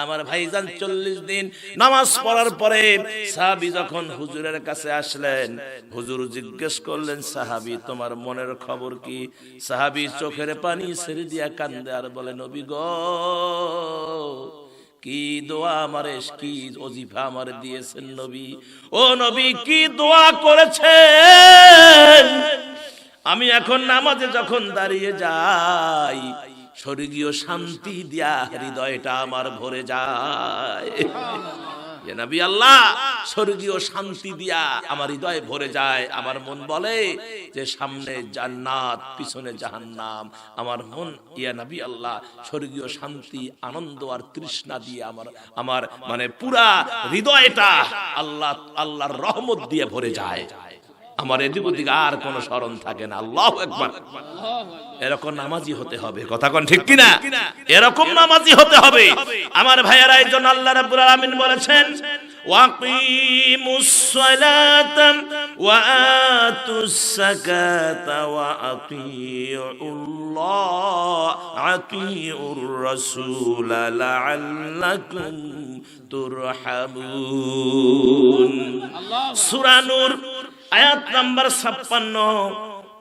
আমার ভাইজান 40 দিন নামাজ পড়ার পরে সাহাবী যখন হুজুরের কাছে আসলেন, হুজুর জিজ্ঞেস করলেন, সাহাবী তোমার মনের খবর কি? সাহাবী চোখের পানি ছেড়ে দিয়া কান্দে আর বলে, নবী গো, কি দোয়া আমারে, কি ওজিফা আমারে দিয়েছেন নবী। ও নবী, কি দোয়া করেছেন। আমি এখন নামাজে যখন দাঁড়িয়ে যাই, স্বর্গীয় শান্তি দিয়া হৃদয়টা আমার ভরে যায়। ইয়া নবী আল্লাহ, স্বর্গীয় শান্তি দিয়া আমার হৃদয় ভরে যায়। আমার মন বলে যে সামনে জান্নাত, পিছনে জাহান্নাম। আমার মন, ইয়া নবী আল্লাহ, স্বর্গীয় শান্তি, আনন্দ আর তৃষ্ণা দিয়ে আমার মানে পুরা হৃদয়টা আল্লাহর রহমত দিয়ে ভরে যায়। আমার এদিক ওদিক আর কোন স্মরণ থাকে না। আল্লাহু আকবার। এরকম নামাজি হতে হবে, কথা কোন ঠিক কিনা? এরকম নামাজি হতে হবে আমার ভাইয়েরা। এই জন্য আল্লাহ রাব্বুল আলামিন বলেছেন, ওয়াকিমুস সালাতা ওয়া আতুস যাকাতা ওয়া আতিউল্লাহ আতিউর রাসূল লাআল্লাকুম তুরহামুন। সূরা নূর আয়াত নাম্বার 56,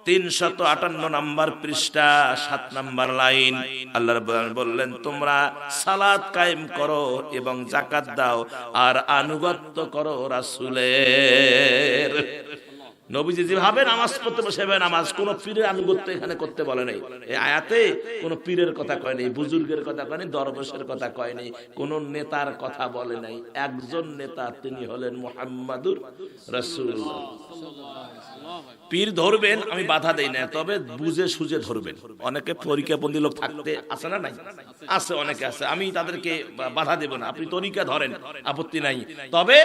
358 নাম্বার পৃষ্ঠা, 7 নাম্বার লাইন। আল্লাহ রাব্বুল আলামিন বললেন, তোমরা সালাত কায়েম করো এবং যাকাত দাও আর আনুগত্য করো রাসূলের। নবীজি যেভাবে নামাজ পড়তে বসেবে, নামাজ কোন পীরের আনুগত্য এখানে করতে বলে নাই। এই আয়াতে কোন পীরের কথা কয় নাই, বুজুর্গের কথা কয় নাই, দরবেশের কথা কয় নাই, কোন নেতার কথা বলে নাই। একজন নেতা, তিনি হলেন মুহাম্মাদুর রাসূলুল্লাহ। পীর ধরবেন, আমি বাধা দেই না, তবে বুঝে সুঝে ধরবেন। অনেকে তরিকাবন্দী লোক থাকতে আছে না? নাই আছে, অনেকে আছে, আমি তাদেরকে বাধা দেব না। আপনি তরিকা ধরেন, আপত্তি নাই, তবে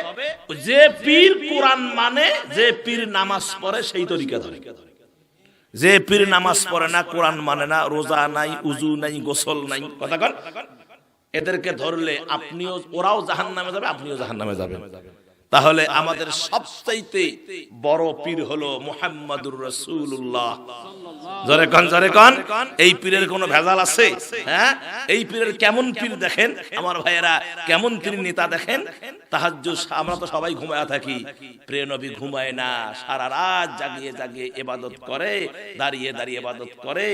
যে পীর কোরআন মানে, যে পীর নামাজ পড়ে সেই তরিকা ধরে। যে পীর নামাজ পড়ে না, কোরআন মানে না, রোজা নাই, উজু নাই, গোসল নাই, কথা কন, এদেরকে ধরলে আপনিও, ওরাও জাহান্নামে যাবে, আপনিও জাহান্নামে যাবেন। তাহলে আমাদের সবচাইতে বড় পীর হলো মুহাম্মাদুর রাসূলুল্লাহ। জোরে কোন, জোরে কোন। এই পীরের কোনো ভেজাল আছে? হ্যাঁ, এই পীরের কেমন পীর দেখেন আমার ভাইয়েরা, কেমন পীর নেতা দেখেন। তাহাজ্জুদ, আমরা তো সবাই ঘুমায়া থাকি, প্রিয় নবী ঘুমায় না, সারা রাত জাগিয়ে জাগিয়ে ইবাদত করে, দাঁড়িয়ে দাঁড়িয়ে ইবাদত করে।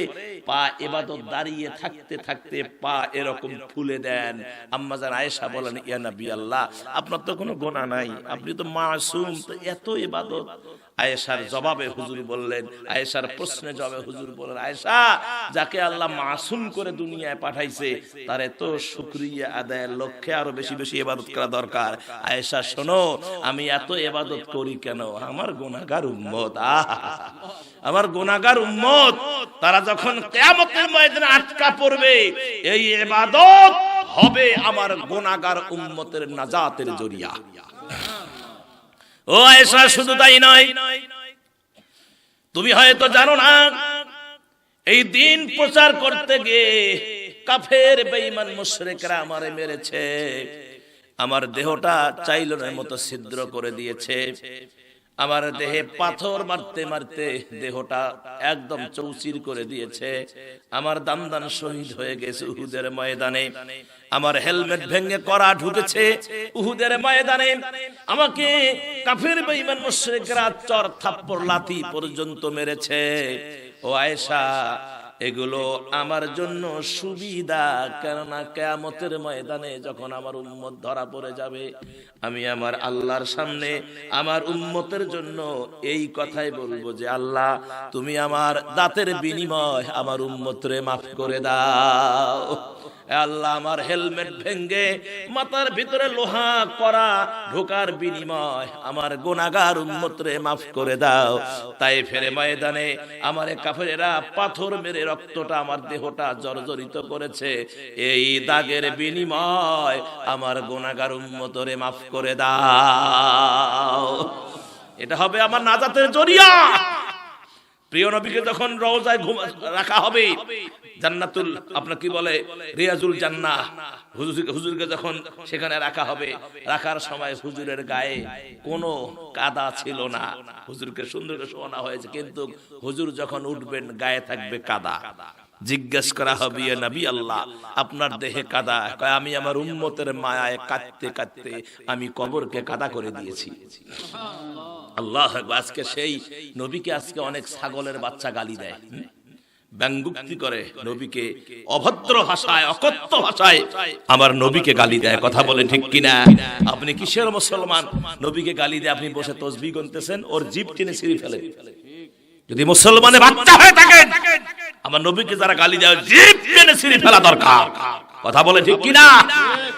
পা ইবাদত দাঁড়িয়ে থাকতে থাকতে পা এরকম ফুলে দেন। আম্মা জান আয়েশা বলেন, ইয়া নবী আল্লাহ, আপনার তো কোনো গুনাহ নাই, আপনি তো মাসুম, তো এত ইবাদত। আয়েশার জবাবে হুজুর বললেন, আয়েশার প্রশ্নে জবাবে হুজুর বললেন, আয়েশা, যাকে আল্লাহ মাসুম করে দুনিয়ায় পাঠাইছে, তার এত শুকরিয়া আদায়ের লক্ষ্যে আরো বেশি বেশি ইবাদত করা দরকার। আয়েশা শোনো, আমি এত ইবাদত করি কেন? আমার গুনাহগার উম্মত, আমার গুনাহগার উম্মত, তারা যখন কিয়ামতের ময়দানে আটকা পড়বে, এই ইবাদত হবে আমার গুনাহগার উম্মতের নাজাতের জরিয়া। ও আয়েশা, শুধু তাই নয়, তুমি হয়তো জানো না, এই দিন প্রচার করতে গিয়ে কাফের বেঈমান মুশরিকরা আমারে মেরেছে, আমার দেহটা চাইলনের মতো ছিদ্র করে দিয়েছে, আমার দেহে পাথর মারতে মারতে দেহটা একদম চৌচির করে দিয়েছে, আমার দান শহীদ হয়ে গেছে উহুদের ময়দানে, আমার হেলমেট ভেঙে করা ঢুকেছে উহুদের ময়দানে, আমাকে কাফের বেঈমান মুশরিকরা চর থাপ্পড় লাথি পর্যন্ত মেরেছে। ও আয়েশা, এগুলো আমার জন্য সুবিধা, কেননা কিয়ামতের ময়দানে যখন আমার উম্মত ধরা পড়ে যাবে, আমি আমার আল্লাহর সামনে আমার উম্মতের জন্য এই কথাই বলবো যে, আল্লাহ, তুমি আমার দাঁতের বিনিময় আমার উম্মতরে মাফ করে দাও। আল্লাহ, আমার হেলমেট ভেঙে মাথার ভিতরে লোহা করা ঢোকার বিনিময় আমার গুনাহগার উম্মতরে মাফ করে দাও। তাই ফেরে ময়দানে আমারে কাফেরেরা পাথর মেরে রক্তটা আমার দেহটা জর্জরিত করেছে, এই দাগের বিনিময় আমার গুনাহগার উম্মতরে মাফ করে দাও। এটা হবে আমার নাজাতের জরিয়া। প্রিয় নবীকে যখন রওজায় রাখা হবে, জান্নাতুল, আপনার কি বলে, রিয়াজুল জান্নাহ, হুজুরকে যখন সেখানে রাখা হবে, রাখার সময় হুজুরের গায়ে কোনো কাদা ছিল না, হুজুরকে সুন্দর করে শোয়ানো হয়েছে, কিন্তু হুজুর যখন উঠবেন গায়ে থাকবে কাদা। জিজ্ঞেস করা হবে, ইয়া নবী আল্লাহ, আপনার দেহে কাদা। কয় আমি আমার উম্মতের মায়ায় কাঁদতে কাঁদতে আমি কবরকে কাদা করে দিয়েছি। আল্লাহ আকবার। আজকে সেই নবীকে আজকে অনেক ছাগলের বাচ্চা গালি দেয়, ব্যঙ্গুক্তি করে, নবীকে অভদ্র ভাষায়, অকথ্য ভাষায় আমার নবীকে গালি দেয়। কথা বলে ঠিক কিনা? আপনি কিসের মুসলমান? নবীকে গালি দেয়, আপনি বসে তসবিহ গুনতেছেন, ওর জিভ টেনে ছিঁড়ে ফেলে। যদি মুসলমানের বাচ্চা হয়ে থাকেন, আমার নবীকে যারা গালি দেয় জিভ টেনে ছিঁড়ে ফেলা দরকার। কথা বলে ঠিক কিনা?